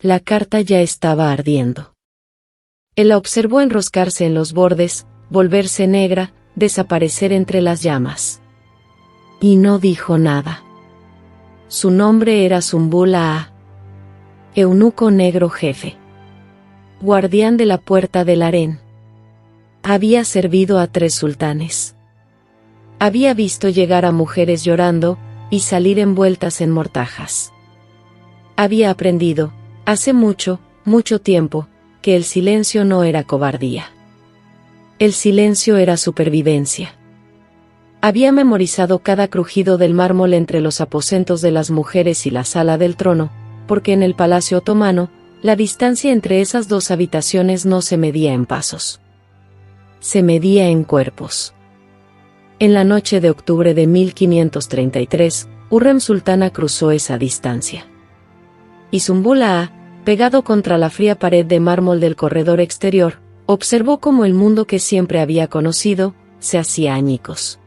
La carta ya estaba ardiendo. Él la observó enroscarse en los bordes, volverse negra, desaparecer entre las llamas. Y no dijo nada. Su nombre era Sümbül Ağa, eunuco negro jefe, guardián de la puerta del harén. Había servido a 3 sultanes. Había visto llegar a mujeres llorando y salir envueltas en mortajas. Había aprendido, hace mucho, mucho tiempo, que el silencio no era cobardía. El silencio era supervivencia. Había memorizado cada crujido del mármol entre los aposentos de las mujeres y la sala del trono, porque en el palacio otomano, la distancia entre esas 2 habitaciones no se medía en pasos. Se medía en cuerpos. En la noche de octubre de 1533, Hürrem Sultana cruzó esa distancia. Y Sümbül Ağa, pegado contra la fría pared de mármol del corredor exterior, observó cómo el mundo que siempre había conocido, se hacía añicos.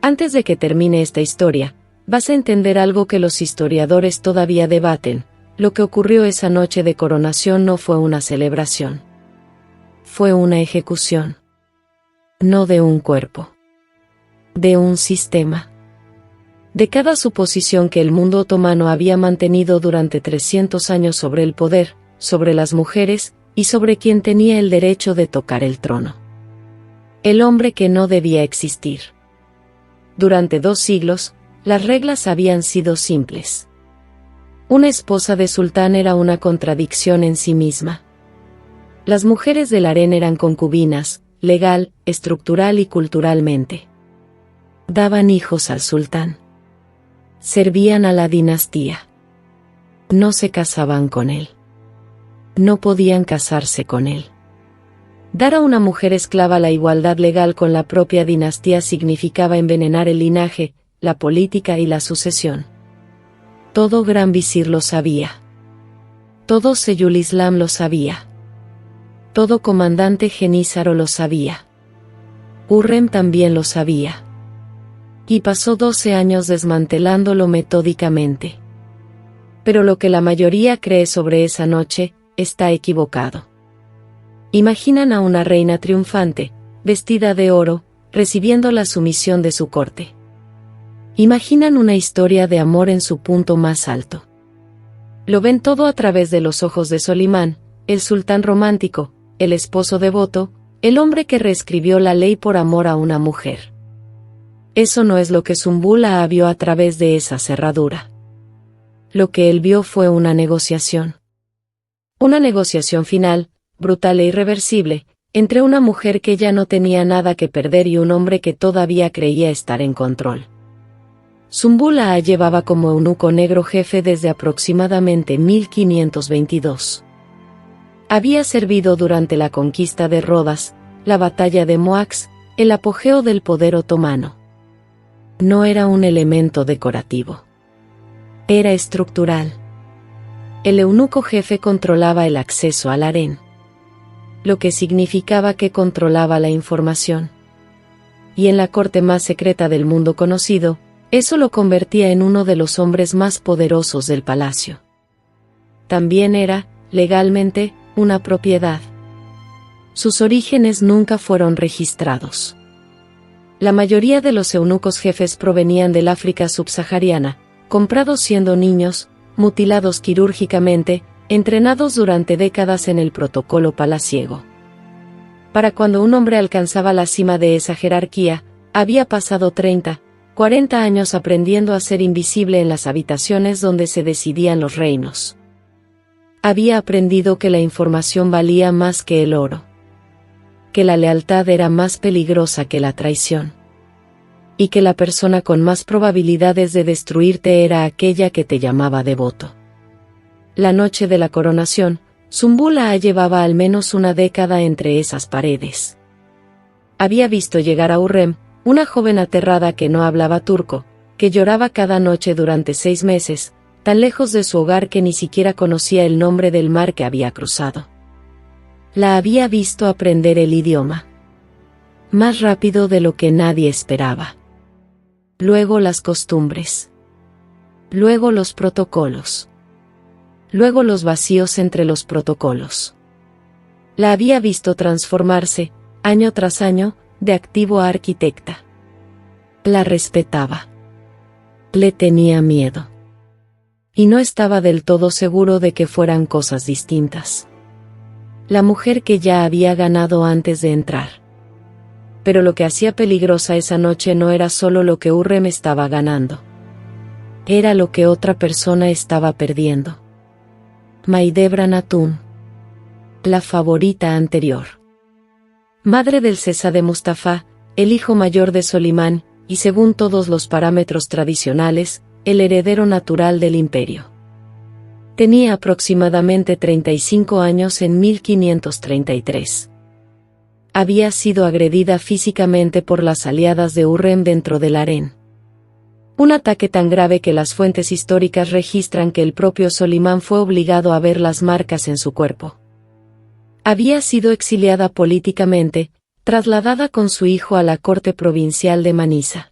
Antes de que termine esta historia, vas a entender algo que los historiadores todavía debaten: lo que ocurrió esa noche de coronación no fue una celebración. Fue una ejecución. No de un cuerpo. De un sistema. De cada suposición que el mundo otomano había mantenido durante 300 años sobre el poder, sobre las mujeres, y sobre quien tenía el derecho de tocar el trono. El hombre que no debía existir. Durante 2 siglos, las reglas habían sido simples. Una esposa de sultán era una contradicción en sí misma. Las mujeres del harén eran concubinas, legal, estructural y culturalmente. Daban hijos al sultán. Servían a la dinastía. No se casaban con él. No podían casarse con él. Dar a una mujer esclava la igualdad legal con la propia dinastía significaba envenenar el linaje, la política y la sucesión. Todo gran visir lo sabía. Todo Seyul Islam lo sabía. Todo comandante jenízaro lo sabía. Hürrem también lo sabía. Y pasó 12 años desmantelándolo metódicamente. Pero lo que la mayoría cree sobre esa noche, está equivocado. Imaginan a una reina triunfante, vestida de oro, recibiendo la sumisión de su corte. Imaginan una historia de amor en su punto más alto. Lo ven todo a través de los ojos de Solimán, el sultán romántico, el esposo devoto, el hombre que reescribió la ley por amor a una mujer. Eso no es lo que Sümbül Ağa vio a través de esa cerradura. Lo que él vio fue una negociación. Una negociación final, brutal e irreversible, entre una mujer que ya no tenía nada que perder y un hombre que todavía creía estar en control. Sümbül Ağa llevaba como eunuco negro jefe desde aproximadamente 1522. Había servido durante la conquista de Rodas, la batalla de Moax, el apogeo del poder otomano. No era un elemento decorativo. Era estructural. El eunuco jefe controlaba el acceso al harén. Lo que significaba que controlaba la información. Y en la corte más secreta del mundo conocido, eso lo convertía en uno de los hombres más poderosos del palacio. También era, legalmente, una propiedad. Sus orígenes nunca fueron registrados. La mayoría de los eunucos jefes provenían del África subsahariana, comprados siendo niños, mutilados quirúrgicamente, entrenados durante décadas en el protocolo palaciego. Para cuando un hombre alcanzaba la cima de esa jerarquía, había pasado 30, 40 años aprendiendo a ser invisible en las habitaciones donde se decidían los reinos. Había aprendido que la información valía más que el oro. Que la lealtad era más peligrosa que la traición. Y que la persona con más probabilidades de destruirte era aquella que te llamaba devoto. La noche de la coronación, Sümbül Ağa llevaba al menos una década entre esas paredes. Había visto llegar a Hürrem, una joven aterrada que no hablaba turco, que lloraba cada noche durante 6 meses, tan lejos de su hogar que ni siquiera conocía el nombre del mar que había cruzado. La había visto aprender el idioma. Más rápido de lo que nadie esperaba. Luego las costumbres. Luego los protocolos. luego los vacíos entre los protocolos. La había visto transformarse, año tras año, de activo a arquitecta. La respetaba. Le tenía miedo. Y no estaba del todo seguro de que fueran cosas distintas. La mujer que ya había ganado antes de entrar. Pero lo que hacía peligrosa esa noche no era solo lo que Hurrem estaba ganando. Era lo que otra persona estaba perdiendo. Maidebran Hatun. La favorita anterior. Madre del Sesade Mustafa, el hijo mayor de Solimán, y según todos los parámetros tradicionales, el heredero natural del imperio. Tenía aproximadamente 35 años en 1533. Había sido agredida físicamente por las aliadas de Hurrem dentro del harén. Un ataque tan grave que las fuentes históricas registran que el propio Solimán fue obligado a ver las marcas en su cuerpo. Había sido exiliada políticamente, trasladada con su hijo a la corte provincial de Manisa.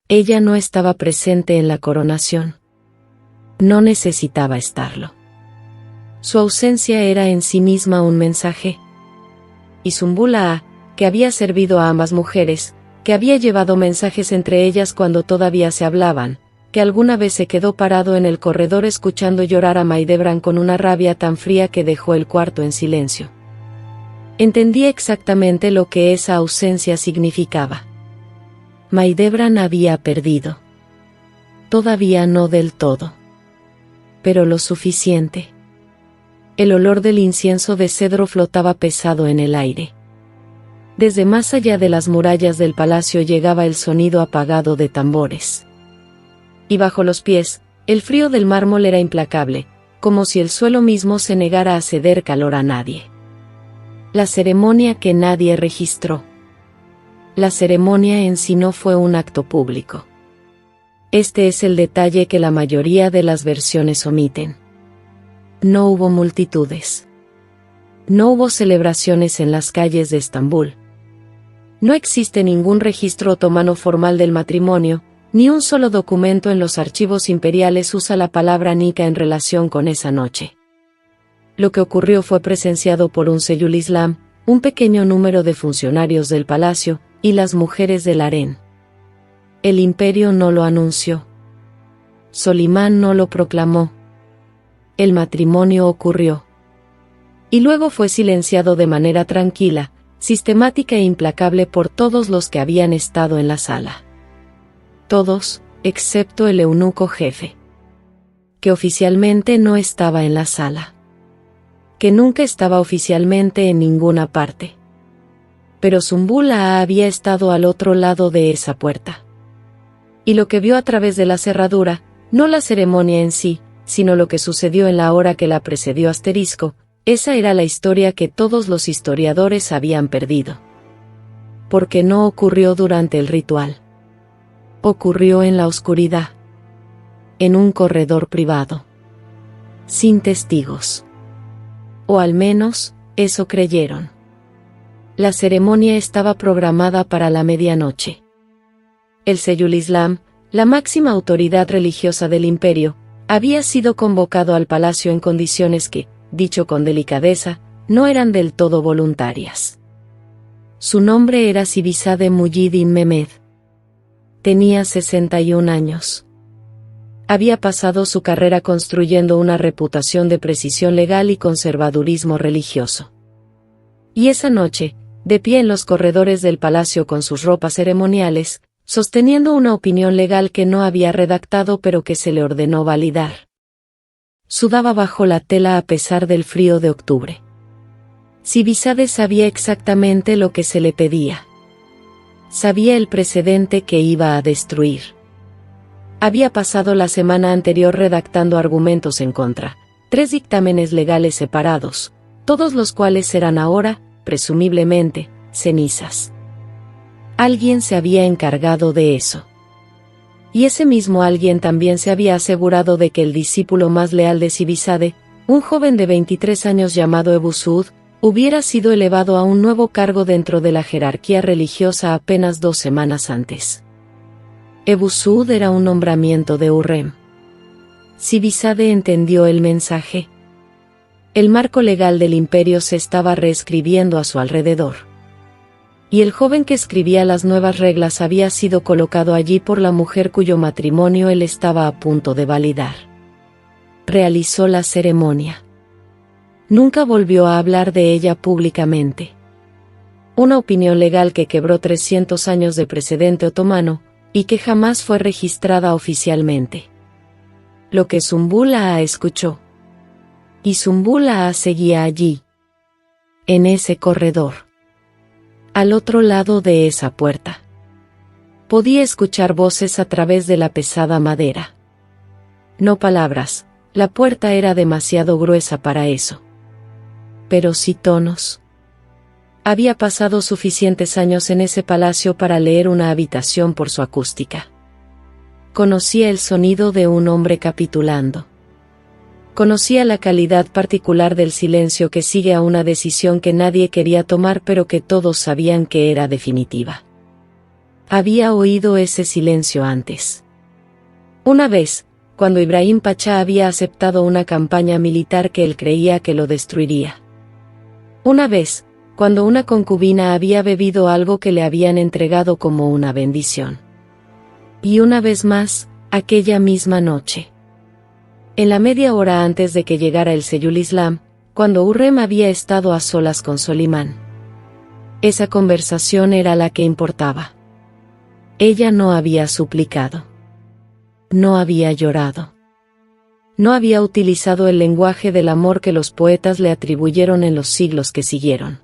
Ella no estaba presente en la coronación. No necesitaba estarlo. Su ausencia era en sí misma un mensaje. Y Zumbula, que había servido a ambas mujeres, que había llevado mensajes entre ellas cuando todavía se hablaban, que alguna vez se quedó parado en el corredor escuchando llorar a Maidebran con una rabia tan fría que dejó el cuarto en silencio. Entendía exactamente lo que esa ausencia significaba. Maidebran había perdido. Todavía no del todo. Pero lo suficiente. El olor del incienso de cedro flotaba pesado en el aire. Desde más allá de las murallas del palacio llegaba el sonido apagado de tambores. Y bajo los pies, el frío del mármol era implacable, como si el suelo mismo se negara a ceder calor a nadie. La ceremonia que nadie registró. La ceremonia en sí no fue un acto público. Este es el detalle que la mayoría de las versiones omiten. No hubo multitudes. No hubo celebraciones en las calles de Estambul. No existe ningún registro otomano formal del matrimonio, ni un solo documento en los archivos imperiales usa la palabra nika en relación con esa noche. Lo que ocurrió fue presenciado por un Seyul Islam, un pequeño número de funcionarios del palacio, y las mujeres del harén. El imperio no lo anunció. Solimán no lo proclamó. El matrimonio ocurrió. Y luego fue silenciado de manera tranquila, sistemática e implacable por todos los que habían estado en la sala. Todos, excepto el eunuco jefe. Que oficialmente no estaba en la sala. Que nunca estaba oficialmente en ninguna parte. Pero Zumbula había estado al otro lado de esa puerta. Y lo que vio a través de la cerradura, no la ceremonia en sí, sino lo que sucedió en la hora que la precedió asterisco, esa era la historia que todos los historiadores habían perdido. Porque no ocurrió durante el ritual. Ocurrió en la oscuridad. En un corredor privado. Sin testigos. O al menos, eso creyeron. La ceremonia estaba programada para la medianoche. El Seyul Islam, la máxima autoridad religiosa del imperio, había sido convocado al palacio en condiciones que, dicho con delicadeza, no eran del todo voluntarias. Su nombre era Sibizade Muhyiddin Mehmed. Tenía 61 años. Había pasado su carrera construyendo una reputación de precisión legal y conservadurismo religioso. Y esa noche, de pie en los corredores del palacio con sus ropas ceremoniales, sosteniendo una opinión legal que no había redactado pero que se le ordenó validar. Sudaba bajo la tela a pesar del frío de octubre. Sibizade sabía exactamente lo que se le pedía. Sabía el precedente que iba a destruir. Había pasado la semana anterior redactando argumentos en contra, 3 dictámenes legales separados, todos los cuales eran ahora, presumiblemente, cenizas. Alguien se había encargado de eso. Y ese mismo alguien también se había asegurado de que el discípulo más leal de Sibizade, un joven de 23 años llamado Ebu Suud, hubiera sido elevado a un nuevo cargo dentro de la jerarquía religiosa apenas 2 semanas antes. Ebu Suud era un nombramiento de Hurrem. Sibizade entendió el mensaje. El marco legal del imperio se estaba reescribiendo a su alrededor. Y el joven que escribía las nuevas reglas había sido colocado allí por la mujer cuyo matrimonio él estaba a punto de validar. Realizó la ceremonia. Nunca volvió a hablar de ella públicamente. Una opinión legal que quebró 300 años de precedente otomano, y que jamás fue registrada oficialmente. Lo que Sümbül Ağa escuchó. Y Sümbül Ağa seguía allí. En ese corredor. Al otro lado de esa puerta. Podía escuchar voces a través de la pesada madera. No palabras, la puerta era demasiado gruesa para eso. Pero sí tonos. Había pasado suficientes años en ese palacio para leer una habitación por su acústica. Conocía el sonido de un hombre capitulando. Conocía la calidad particular del silencio que sigue a una decisión que nadie quería tomar pero que todos sabían que era definitiva. Había oído ese silencio antes. Una vez, cuando Ibrahim Pachá había aceptado una campaña militar que él creía que lo destruiría. Una vez, cuando una concubina había bebido algo que le habían entregado como una bendición. Y una vez más, aquella misma noche. En la media hora antes de que llegara el Seyul Islam, cuando Hürrem había estado a solas con Solimán. Esa conversación era la que importaba. Ella no había suplicado. No había llorado. No había utilizado el lenguaje del amor que los poetas le atribuyeron en los siglos que siguieron.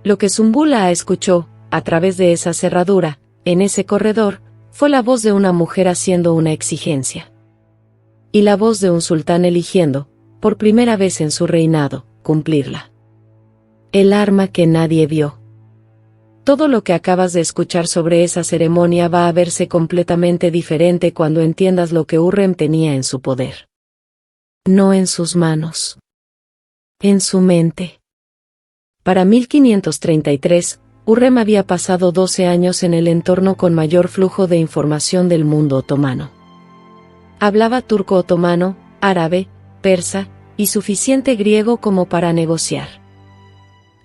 Lo que Sümbül Ağa escuchó, a través de esa cerradura, en ese corredor, fue la voz de una mujer haciendo una exigencia. Y la voz de un sultán eligiendo, por primera vez en su reinado, cumplirla. El arma que nadie vio. Todo lo que acabas de escuchar sobre esa ceremonia va a verse completamente diferente cuando entiendas lo que Hürrem tenía en su poder. No en sus manos. En su mente. Para 1533, Hürrem había pasado 12 años en el entorno con mayor flujo de información del mundo otomano. Hablaba turco otomano, árabe, persa, y suficiente griego como para negociar.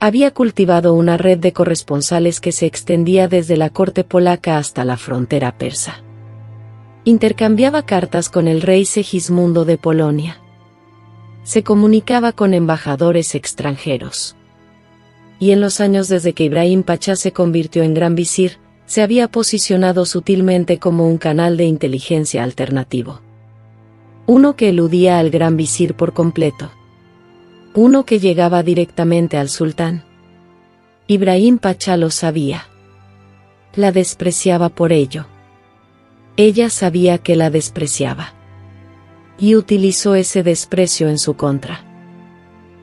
Había cultivado una red de corresponsales que se extendía desde la corte polaca hasta la frontera persa. Intercambiaba cartas con el rey Segismundo de Polonia. Se comunicaba con embajadores extranjeros. Y en los años desde que Ibrahim Pachá se convirtió en gran visir, se había posicionado sutilmente como un canal de inteligencia alternativo. Uno que eludía al gran visir por completo. Uno que llegaba directamente al sultán. Ibrahim Pachá lo sabía. La despreciaba por ello. Ella sabía que la despreciaba. Y utilizó ese desprecio en su contra.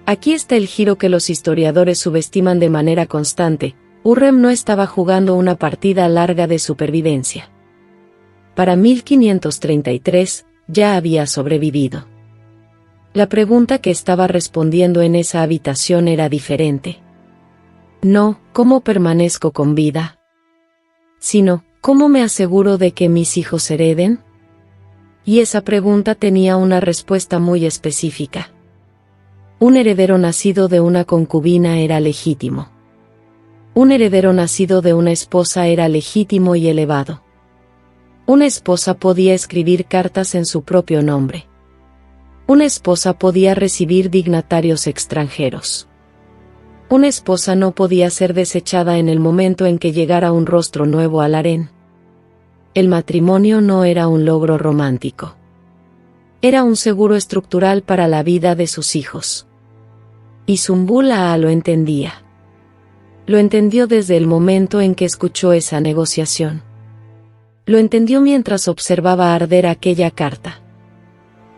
Aquí está el giro que los historiadores subestiman de manera constante. Hürrem no estaba jugando una partida larga de supervivencia. Para 1533, ya había sobrevivido. La pregunta que estaba respondiendo en esa habitación era diferente. No, ¿cómo permanezco con vida? Sino, ¿cómo me aseguro de que mis hijos hereden? Y esa pregunta tenía una respuesta muy específica. Un heredero nacido de una concubina era legítimo. Un heredero nacido de una esposa era legítimo y elevado. Una esposa podía escribir cartas en su propio nombre. Una esposa podía recibir dignatarios extranjeros. Una esposa no podía ser desechada en el momento en que llegara un rostro nuevo al harén. El matrimonio no era un logro romántico. Era un seguro estructural para la vida de sus hijos. Y Sümbül Ağa lo entendía. Lo entendió desde el momento en que escuchó esa negociación. Lo entendió mientras observaba arder aquella carta.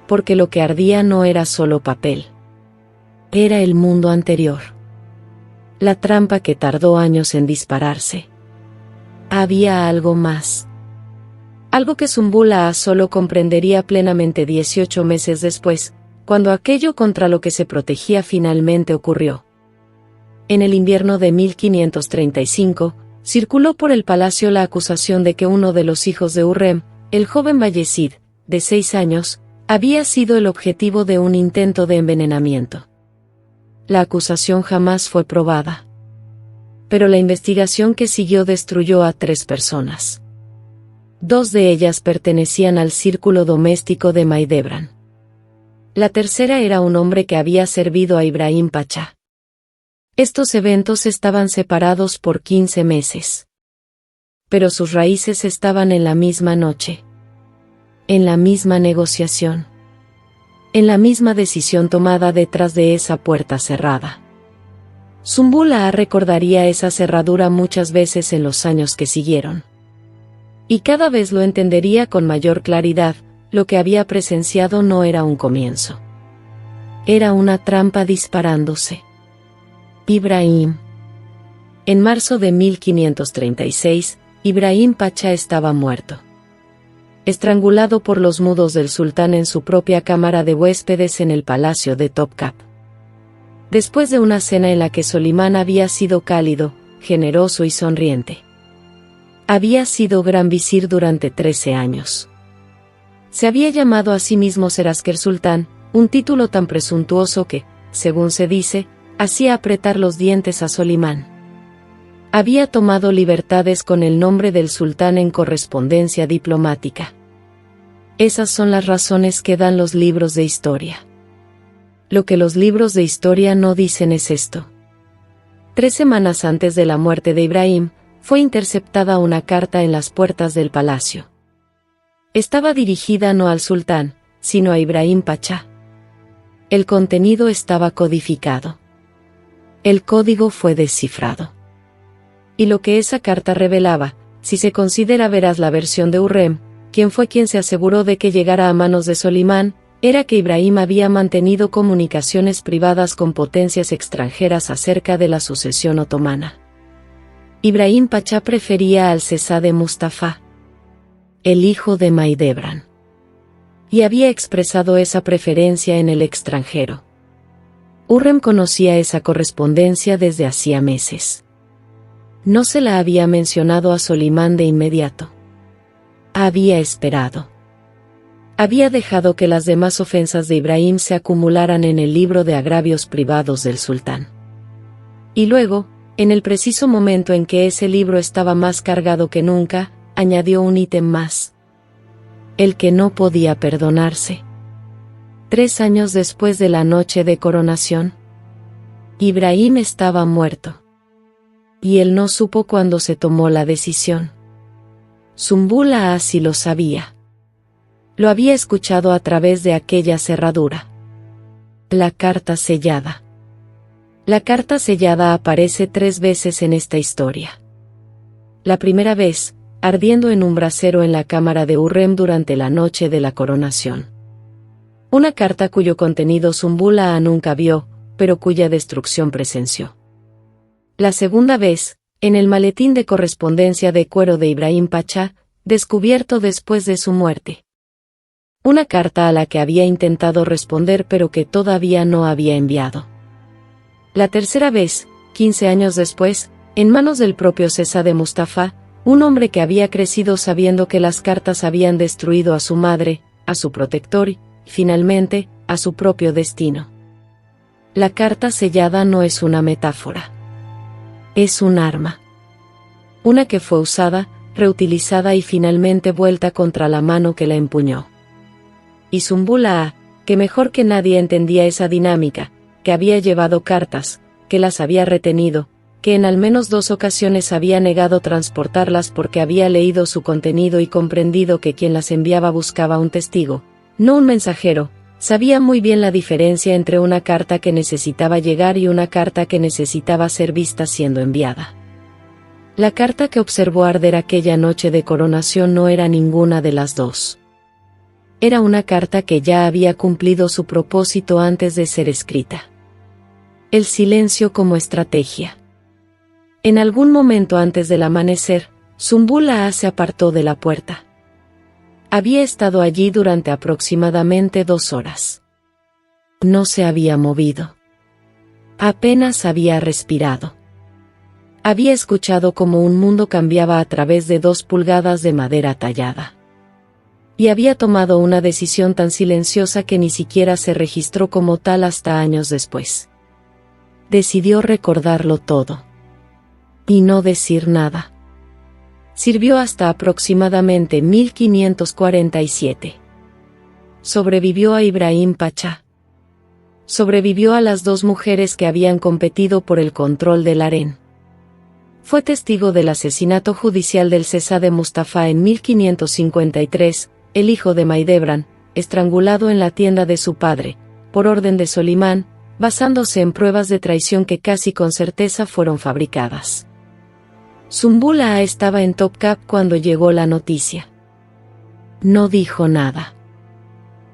Porque lo que ardía no era solo papel. Era el mundo anterior. La trampa que tardó años en dispararse. Había algo más. Algo que Sümbül Ağa solo comprendería plenamente 18 meses después, cuando aquello contra lo que se protegía finalmente ocurrió. En el invierno de 1535, circuló por el palacio la acusación de que uno de los hijos de Hürrem, el joven Bayezid, de 6 años, Había sido el objetivo de un intento de envenenamiento. La acusación jamás fue probada. Pero la investigación que siguió destruyó a 3 personas. 2 de ellas pertenecían al círculo doméstico de Mahidevran. La tercera era un hombre que había servido a Ibrahim Pachá. Estos eventos estaban separados por 15 meses. Pero sus raíces estaban en la misma noche. En la misma negociación. En la misma decisión tomada detrás de esa puerta cerrada. Sümbül Ağa recordaría esa cerradura muchas veces en los años que siguieron. Y cada vez lo entendería con mayor claridad: lo que había presenciado no era un comienzo. Era una trampa disparándose. Ibrahim. En marzo de 1536, Ibrahim Pachá estaba muerto. Estrangulado por los mudos del sultán en su propia cámara de huéspedes en el palacio de Topkapı. Después de una cena en la que Solimán había sido cálido, generoso y sonriente. Había sido gran visir durante 13 años. Se había llamado a sí mismo Serasker Sultán, un título tan presuntuoso que, según se dice, hacía apretar los dientes a Solimán. Había tomado libertades con el nombre del sultán en correspondencia diplomática. Esas son las razones que dan los libros de historia. Lo que los libros de historia no dicen es esto. 3 semanas antes de la muerte de Ibrahim, fue interceptada una carta en las puertas del palacio. Estaba dirigida no al sultán, sino a Ibrahim Pachá. El contenido estaba codificado. El código fue descifrado. Y lo que esa carta revelaba, si se considera veraz la versión de Hürrem, quien fue quien se aseguró de que llegara a manos de Solimán, era que Ibrahim había mantenido comunicaciones privadas con potencias extranjeras acerca de la sucesión otomana. Ibrahim Pachá prefería al Şehzade Mustafa, el hijo de Mahidevran, y había expresado esa preferencia en el extranjero. Hürrem conocía esa correspondencia desde hacía meses. No se la había mencionado a Solimán de inmediato. Había esperado. Había dejado que las demás ofensas de Ibrahim se acumularan en el libro de agravios privados del sultán. Y luego, en el preciso momento en que ese libro estaba más cargado que nunca, añadió un ítem más. El que no podía perdonarse. 3 años después de la noche de coronación, Ibrahim estaba muerto. Y él no supo cuándo se tomó la decisión. Sümbül Ağa sí lo sabía. Lo había escuchado a través de aquella cerradura. La carta sellada. La carta sellada aparece 3 veces en esta historia. La primera vez, ardiendo en un brasero en la cámara de Hürrem durante la noche de la coronación. Una carta cuyo contenido Sümbül Ağa nunca vio, pero cuya destrucción presenció. La segunda vez, en el maletín de correspondencia de cuero de Ibrahim Pachá, descubierto después de su muerte. Una carta a la que había intentado responder pero que todavía no había enviado. La tercera vez, 15 años después, en manos del propio Şehzade Mustafa, un hombre que había crecido sabiendo que las cartas habían destruido a su madre, a su protector y, finalmente, a su propio destino. La carta sellada no es una metáfora. Es un arma. Una que fue usada, reutilizada y finalmente vuelta contra la mano que la empuñó. Y Sümbül Ağa, que mejor que nadie entendía esa dinámica, que había llevado cartas, que las había retenido, que en al menos 2 ocasiones había negado transportarlas porque había leído su contenido y comprendido que quien las enviaba buscaba un testigo, no un mensajero, sabía muy bien la diferencia entre una carta que necesitaba llegar y una carta que necesitaba ser vista siendo enviada. La carta que observó arder aquella noche de coronación no era ninguna de las 2. Era una carta que ya había cumplido su propósito antes de ser escrita. El silencio como estrategia. En algún momento antes del amanecer, Sümbül Ağa se apartó de la puerta. Había estado allí durante aproximadamente 2 horas. No se había movido. Apenas había respirado. Había escuchado cómo un mundo cambiaba a través de 2 pulgadas de madera tallada. Y había tomado una decisión tan silenciosa que ni siquiera se registró como tal hasta años después. Decidió recordarlo todo. Y no decir nada. Sirvió hasta aproximadamente 1547. Sobrevivió a Ibrahim Pachá. Sobrevivió a las dos mujeres que habían competido por el control del harén. Fue testigo del asesinato judicial del Şehzade Mustafa en 1553, el hijo de Mahidevran, estrangulado en la tienda de su padre, por orden de Solimán, basándose en pruebas de traición que casi con certeza fueron fabricadas. Sümbül Ağa estaba en Topkapı cuando llegó la noticia. No dijo nada.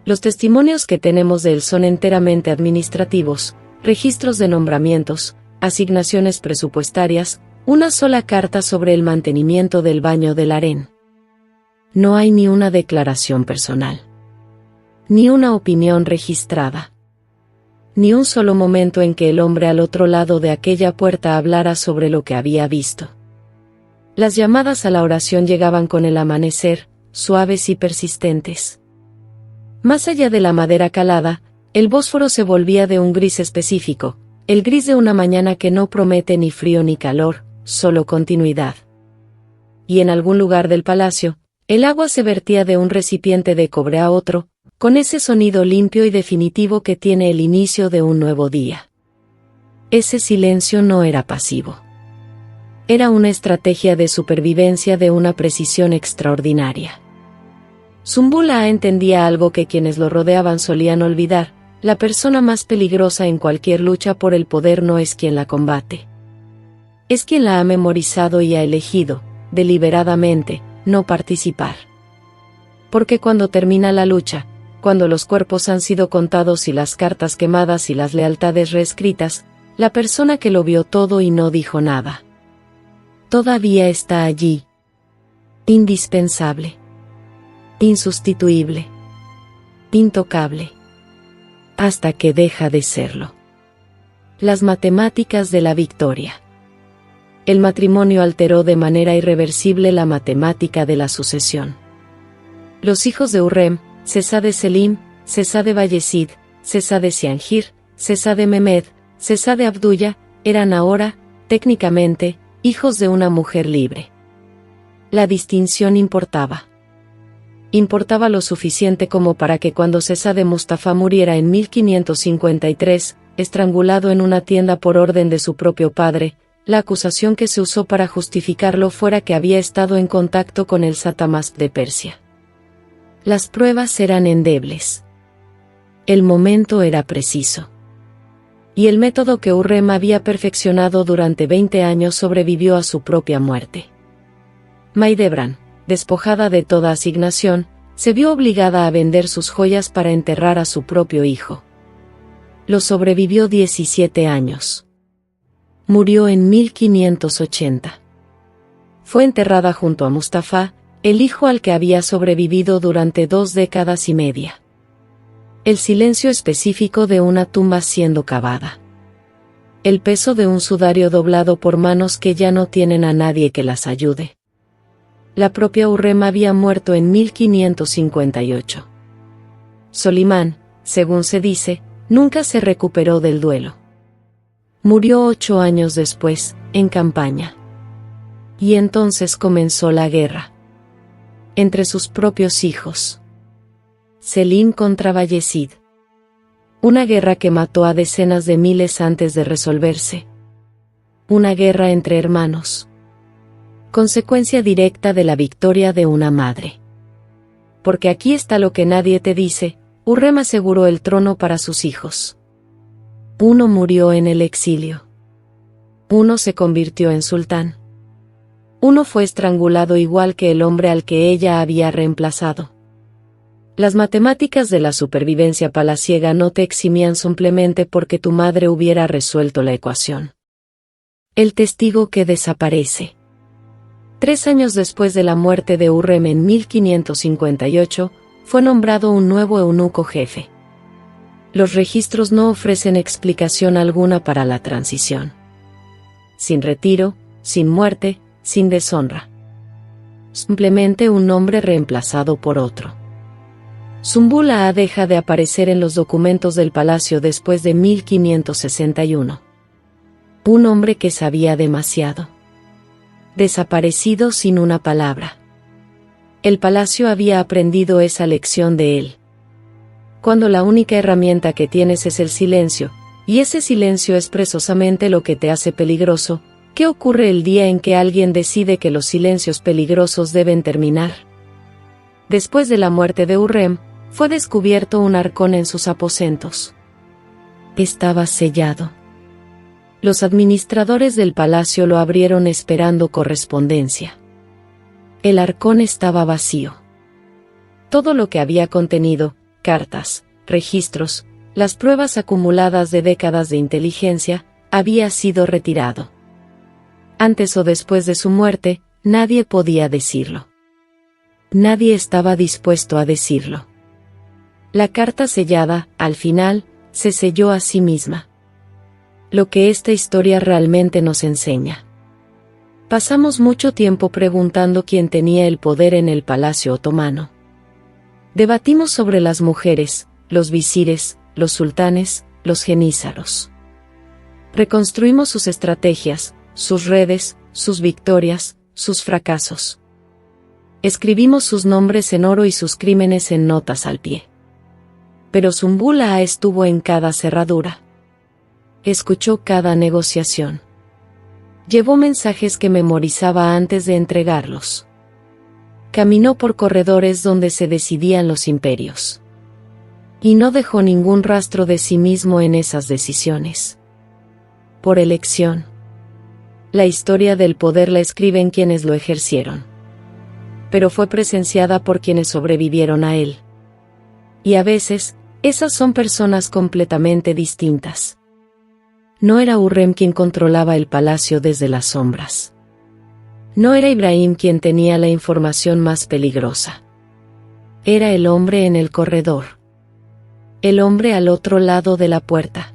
Los testimonios que tenemos de él son enteramente administrativos, registros de nombramientos, asignaciones presupuestarias, una sola carta sobre el mantenimiento del baño del harén. No hay ni una declaración personal. Ni una opinión registrada. Ni un solo momento en que el hombre al otro lado de aquella puerta hablara sobre lo que había visto. Las llamadas a la oración llegaban con el amanecer, suaves y persistentes. Más allá de la madera calada, el Bósforo se volvía de un gris específico, el gris de una mañana que no promete ni frío ni calor, solo continuidad. Y en algún lugar del palacio, el agua se vertía de un recipiente de cobre a otro, con ese sonido limpio y definitivo que tiene el inicio de un nuevo día. Ese silencio no era pasivo. Era una estrategia de supervivencia de una precisión extraordinaria. Sümbül Ağa entendía algo que quienes lo rodeaban solían olvidar: la persona más peligrosa en cualquier lucha por el poder no es quien la combate. Es quien la ha memorizado y ha elegido, deliberadamente, no participar. Porque cuando termina la lucha, cuando los cuerpos han sido contados y las cartas quemadas y las lealtades reescritas, la persona que lo vio todo y no dijo nada, todavía está allí. Indispensable. Insustituible. Intocable. Hasta que deja de serlo. Las matemáticas de la victoria. El matrimonio alteró de manera irreversible la matemática de la sucesión. Los hijos de Hürrem, Şehzade Selim, Şehzade Bayezid, Şehzade Cihangir, Şehzade Mehmed, Şehzade Abdullah, eran ahora, técnicamente, hijos de una mujer libre. La distinción importaba. Importaba lo suficiente como para que cuando Şehzade Mustafa muriera en 1553, estrangulado en una tienda por orden de su propio padre, la acusación que se usó para justificarlo fuera que había estado en contacto con el Satamás de Persia. Las pruebas eran endebles. El momento era preciso. Y el método que Hürrem había perfeccionado durante 20 años sobrevivió a su propia muerte. Mahidevran, despojada de toda asignación, se vio obligada a vender sus joyas para enterrar a su propio hijo. Lo sobrevivió 17 años. Murió en 1580. Fue enterrada junto a Mustafa, el hijo al que había sobrevivido durante 2 décadas y media. El silencio específico de una tumba siendo cavada. El peso de un sudario doblado por manos que ya no tienen a nadie que las ayude. La propia Hürrem había muerto en 1558. Solimán, según se dice, nunca se recuperó del duelo. Murió 8 años después, en campaña. Y entonces comenzó la guerra. Entre sus propios hijos. Selim contra Bayezid. Una guerra que mató a decenas de miles antes de resolverse. Una guerra entre hermanos. Consecuencia directa de la victoria de una madre. Porque aquí está lo que nadie te dice: Hürrem aseguró el trono para sus hijos. Uno murió en el exilio. Uno se convirtió en sultán. Uno fue estrangulado igual que el hombre al que ella había reemplazado. Las matemáticas de la supervivencia palaciega no te eximían simplemente porque tu madre hubiera resuelto la ecuación. El testigo que desaparece. 3 años después de la muerte de Hürrem en 1558, fue nombrado un nuevo eunuco jefe. Los registros no ofrecen explicación alguna para la transición. Sin retiro, sin muerte, sin deshonra. Simplemente un nombre reemplazado por otro. Sümbül Ağa deja de aparecer en los documentos del palacio después de 1561. Un hombre que sabía demasiado. Desaparecido sin una palabra. El palacio había aprendido esa lección de él. Cuando la única herramienta que tienes es el silencio, y ese silencio es precisamente lo que te hace peligroso, ¿qué ocurre el día en que alguien decide que los silencios peligrosos deben terminar? Después de la muerte de Hürrem, fue descubierto un arcón en sus aposentos. Estaba sellado. Los administradores del palacio lo abrieron esperando correspondencia. El arcón estaba vacío. Todo lo que había contenido, cartas, registros, las pruebas acumuladas de décadas de inteligencia, había sido retirado. Antes o después de su muerte, nadie podía decirlo. Nadie estaba dispuesto a decirlo. La carta sellada, al final, se selló a sí misma. Lo que esta historia realmente nos enseña. Pasamos mucho tiempo preguntando quién tenía el poder en el palacio otomano. Debatimos sobre las mujeres, los visires, los sultanes, los genízaros. Reconstruimos sus estrategias, sus redes, sus victorias, sus fracasos. Escribimos sus nombres en oro y sus crímenes en notas al pie. Pero Sümbül Ağa estuvo en cada cerradura. Escuchó cada negociación. Llevó mensajes que memorizaba antes de entregarlos. Caminó por corredores donde se decidían los imperios. Y no dejó ningún rastro de sí mismo en esas decisiones. Por elección. La historia del poder la escriben quienes lo ejercieron. Pero fue presenciada por quienes sobrevivieron a él. Y a veces, esas son personas completamente distintas. No era Hürrem quien controlaba el palacio desde las sombras. No era Ibrahim quien tenía la información más peligrosa. Era el hombre en el corredor. El hombre al otro lado de la puerta.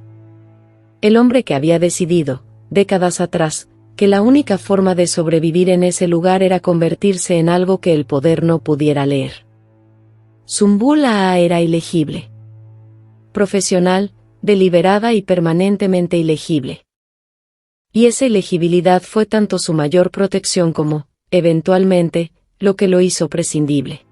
El hombre que había decidido, décadas atrás, que la única forma de sobrevivir en ese lugar era convertirse en algo que el poder no pudiera leer. Sümbül Ağa era ilegible. Profesional, deliberada y permanentemente ilegible. Y esa ilegibilidad fue tanto su mayor protección como, eventualmente, lo que lo hizo prescindible.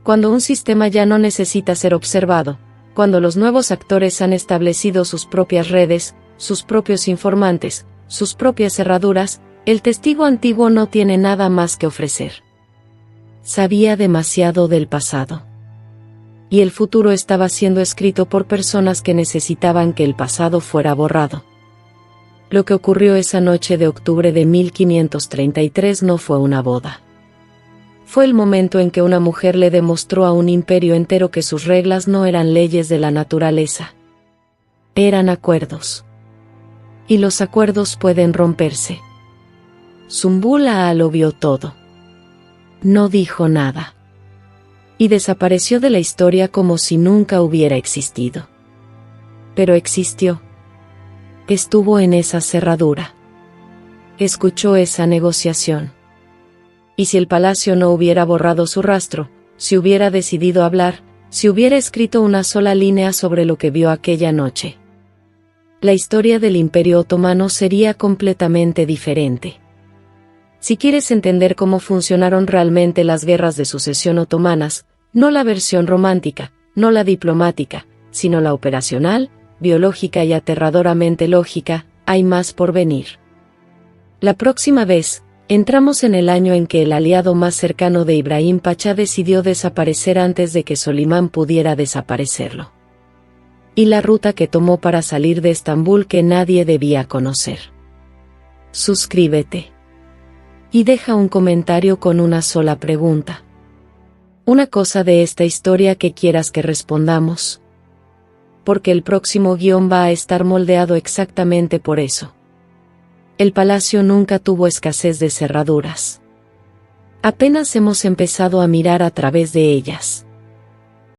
Cuando un sistema ya no necesita ser observado, cuando los nuevos actores han establecido sus propias redes, sus propios informantes, sus propias cerraduras, el testigo antiguo no tiene nada más que ofrecer. Sabía demasiado del pasado. Y el futuro estaba siendo escrito por personas que necesitaban que el pasado fuera borrado. Lo que ocurrió esa noche de octubre de 1533 no fue una boda. Fue el momento en que una mujer le demostró a un imperio entero que sus reglas no eran leyes de la naturaleza. Eran acuerdos. Y los acuerdos pueden romperse. Sümbül Ağa lo vio todo. No dijo nada. Y desapareció de la historia como si nunca hubiera existido. Pero existió. Estuvo en esa cerradura. Escuchó esa negociación. Y si el palacio no hubiera borrado su rastro, si hubiera decidido hablar, si hubiera escrito una sola línea sobre lo que vio aquella noche, la historia del Imperio Otomano sería completamente diferente. Si quieres entender cómo funcionaron realmente las guerras de sucesión otomanas, no la versión romántica, no la diplomática, sino la operacional, biológica y aterradoramente lógica, hay más por venir. La próxima vez, entramos en el año en que el aliado más cercano de Ibrahim Pachá decidió desaparecer antes de que Solimán pudiera desaparecerlo. Y la ruta que tomó para salir de Estambul que nadie debía conocer. Suscríbete. Y deja un comentario con una sola pregunta. Una cosa de esta historia que quieras que respondamos. Porque el próximo guión va a estar moldeado exactamente por eso. El palacio nunca tuvo escasez de cerraduras. Apenas hemos empezado a mirar a través de ellas.